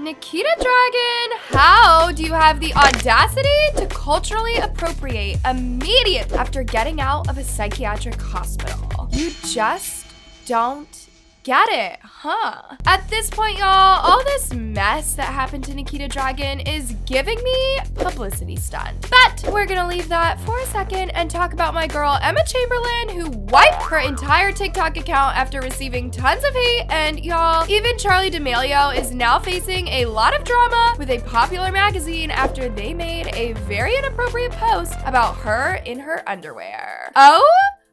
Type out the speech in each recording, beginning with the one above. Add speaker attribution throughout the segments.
Speaker 1: Nikita Dragun, how do you have the audacity to culturally appropriate immediately after getting out of a psychiatric hospital? You just don't get it, huh? At this point, y'all, all this mess that happened to Nikita Dragun is giving me publicity stunt. But we're gonna leave that for a second and talk about my girl Emma Chamberlain, who wiped her entire TikTok account after receiving tons of hate. And y'all, even Charli D'Amelio is now facing a lot of drama with a popular magazine after they made a very inappropriate post about her in her underwear. Oh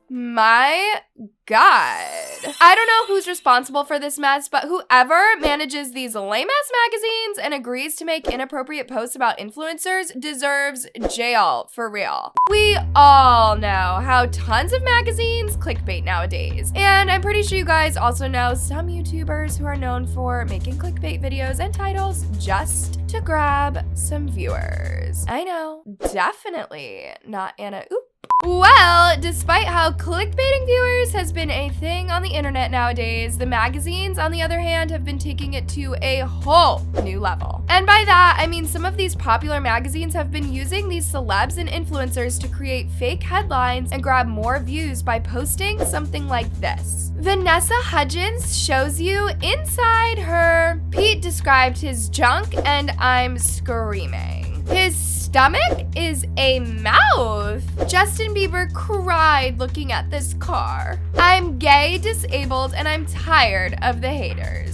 Speaker 1: my God. I don't know who's responsible for this mess, but whoever manages these lame-ass magazines and agrees to make inappropriate posts about influencers deserves jail, for real. We all know how tons of magazines clickbait nowadays, and I'm pretty sure you guys also know some YouTubers who are known for making clickbait videos and titles just to grab some viewers. I know, definitely not Anna. Oop. Well, despite how clickbaiting viewers has been a thing on the internet nowadays, the magazines, on the other hand, have been taking it to a whole new level. And by that, I mean some of these popular magazines have been using these celebs and influencers to create fake headlines and grab more views by posting something like this. Vanessa Hudgens shows you inside her. Pete described his junk and I'm screaming. His stomach is a mouth. Justin Bieber cried looking at this car. I'm gay, disabled, and I'm tired of the haters.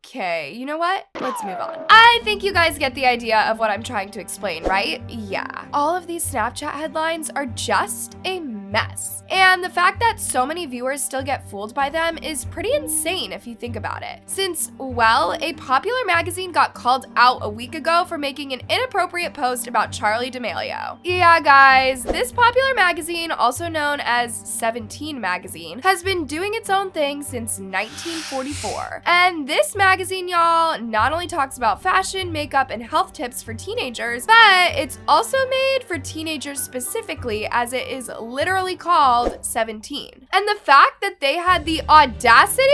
Speaker 1: Okay, you know what? Let's move on. I think you guys get the idea of what I'm trying to explain, right? Yeah. All of these Snapchat headlines are just a mess. And the fact that so many viewers still get fooled by them is pretty insane if you think about it. Since, well, a popular magazine got called out a week ago for making an inappropriate post about Charli D'Amelio. Yeah, guys, this popular magazine, also known as 17 magazine, has been doing its own thing since 1944. And this magazine, y'all, not only talks about fashion, makeup, and health tips for teenagers, but it's also made for teenagers specifically, as it is literally called 17. And the fact that they had the audacity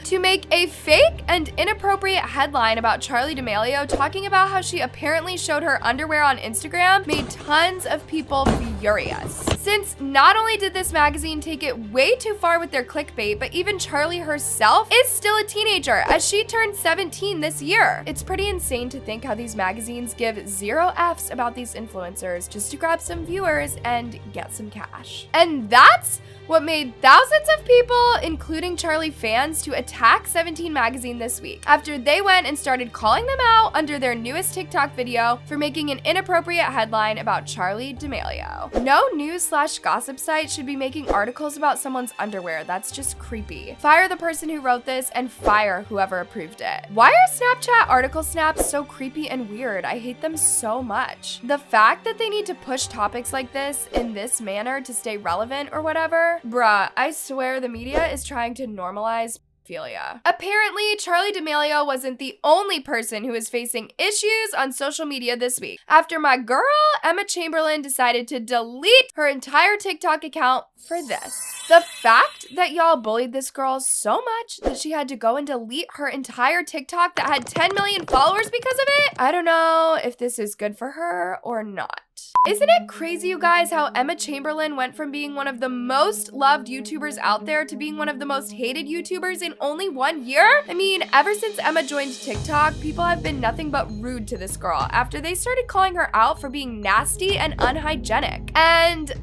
Speaker 1: to make a fake and inappropriate headline about Charli D'Amelio talking about how she apparently showed her underwear on Instagram made tons of people furious. Since not only did this magazine take it way too far with their clickbait, but even Charli herself is still a teenager as she turned 17 this year. It's pretty insane to think how these magazines give 0 Fs about these influencers just to grab some viewers and get some cash. And that's what made thousands of people, including Charli fans, to attack 17 magazine this week after they went and started calling them out under their newest TikTok video for making an inappropriate headline about Charli D'Amelio. No news/gossip site should be making articles about someone's underwear. That's just creepy. Fire the person who wrote this and fire whoever approved it. Why are Snapchat article snaps so creepy and weird? I hate them so much. The fact that they need to push topics like this in this manner to stay relevant or whatever, bruh, I swear the media is trying to normalize pedophilia. Apparently, Charli D'Amelio wasn't the only person who is facing issues on social media this week, after my girl Emma Chamberlain decided to delete her entire TikTok account for this. The fact that y'all bullied this girl so much that she had to go and delete her entire TikTok that had 10 million followers because of it, I don't know if this is good for her or not. Isn't it crazy, you guys, how Emma Chamberlain went from being one of the most loved YouTubers out there to being one of the most hated YouTubers in only 1 year? I mean, ever since Emma joined TikTok, people have been nothing but rude to this girl after they started calling her out for being nasty and unhygienic. And,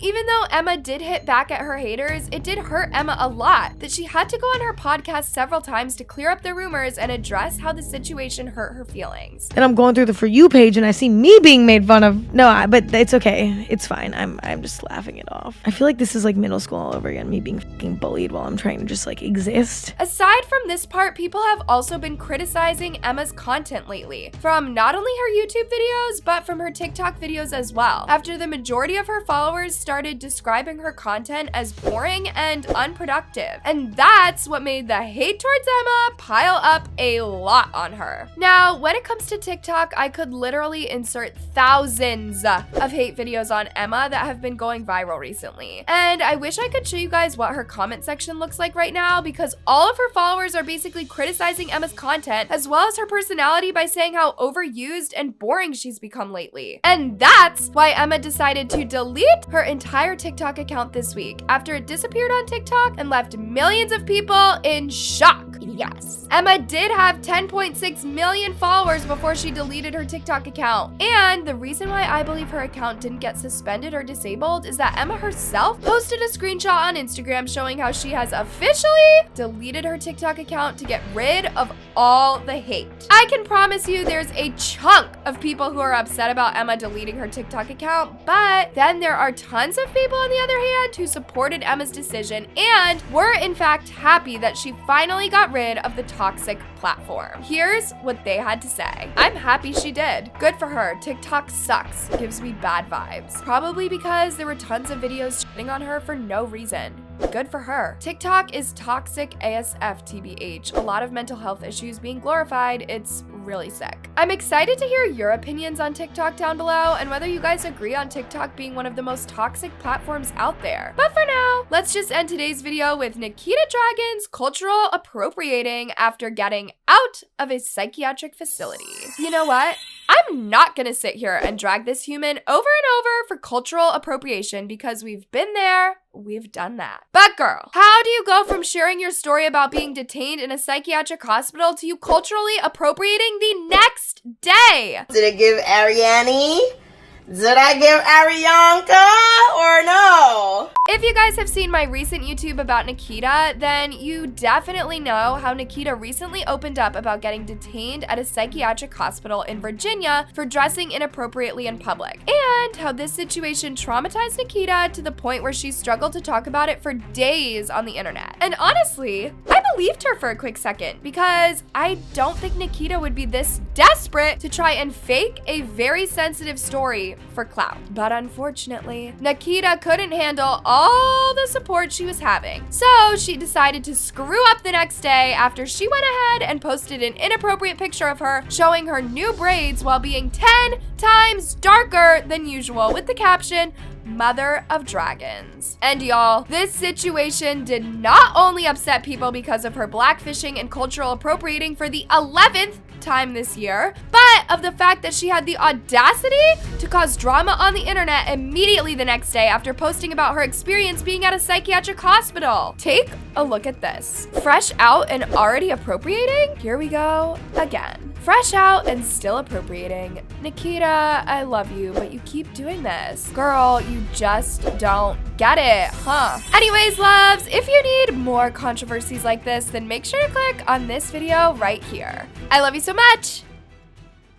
Speaker 1: even though Emma did hit back at her haters, it did hurt Emma a lot that she had to go on her podcast several times to clear up the rumors and address how the situation hurt her feelings.
Speaker 2: And I'm going through the For You page and I see me being made fun of. No, but it's okay. It's fine. I'm just laughing it off. I feel like this is like middle school all over again, me being fucking bullied while I'm trying to just like exist.
Speaker 1: Aside from this part, people have also been criticizing Emma's content lately, from not only her YouTube videos, but from her TikTok videos as well, after the majority of her followers just started describing her content as boring and unproductive. And that's what made the hate towards Emma pile up a lot on her. Now, when it comes to TikTok, I could literally insert thousands of hate videos on Emma that have been going viral recently. And I wish I could show you guys what her comment section looks like right now, because all of her followers are basically criticizing Emma's content as well as her personality by saying how overused and boring she's become lately. And that's why Emma decided to delete her entire TikTok account this week after it disappeared on TikTok and left millions of people in shock. Yes. Emma did have 10.6 million followers before she deleted her TikTok account. And the reason why I believe her account didn't get suspended or disabled is that Emma herself posted a screenshot on Instagram showing how she has officially deleted her TikTok account to get rid of all the hate. I can promise you there's a chunk of people who are upset about Emma deleting her TikTok account, but then there are tons of people on the other hand who supported Emma's decision and were in fact happy that she finally got rid of the toxic platform. Here's what they had to say. I'm happy she did. Good for her. TikTok sucks. Gives me bad vibes. Probably because there were tons of videos shitting on her for no reason. Good for her. TikTok is toxic ASF TBH. A lot of mental health issues being glorified. It's really sick. I'm excited to hear your opinions on TikTok down below and whether you guys agree on TikTok being one of the most toxic platforms out there. But for now, let's just end today's video with Nikita Dragun's cultural appropriating after getting out of a psychiatric facility. You know what? I'm not gonna sit here and drag this human over and over for cultural appropriation because we've been there, we've done that. But girl, how do you go from sharing your story about being detained in a psychiatric hospital to you culturally appropriating the next day?
Speaker 3: Did it give Ariane? Did I give Arianka or no?
Speaker 1: If you guys have seen my recent YouTube about Nikita, then you definitely know how Nikita recently opened up about getting detained at a psychiatric hospital in Virginia for dressing inappropriately in public, and how this situation traumatized Nikita to the point where she struggled to talk about it for days on the internet. And honestly, I believed her for a quick second because I don't think Nikita would be this desperate to try and fake a very sensitive story for clout. But unfortunately, Nikita couldn't handle all the support she was having. So she decided to screw up the next day after she went ahead and posted an inappropriate picture of her showing her new braids while being 10 times darker than usual with the caption, "Mother of Dragons." And y'all, this situation did not only upset people because of her blackfishing and cultural appropriating for the 11th time this year, but of the fact that she had the audacity to cause drama on the internet immediately the next day after posting about her experience being at a psychiatric hospital. Take a look at this. Fresh out and already appropriating? Here we go again. Fresh out and still appropriating. Nikita, I love you, but you keep doing this. Girl, you just don't get it, huh? Anyways, loves, if you need more controversies like this, then make sure to click on this video right here. I love you so much.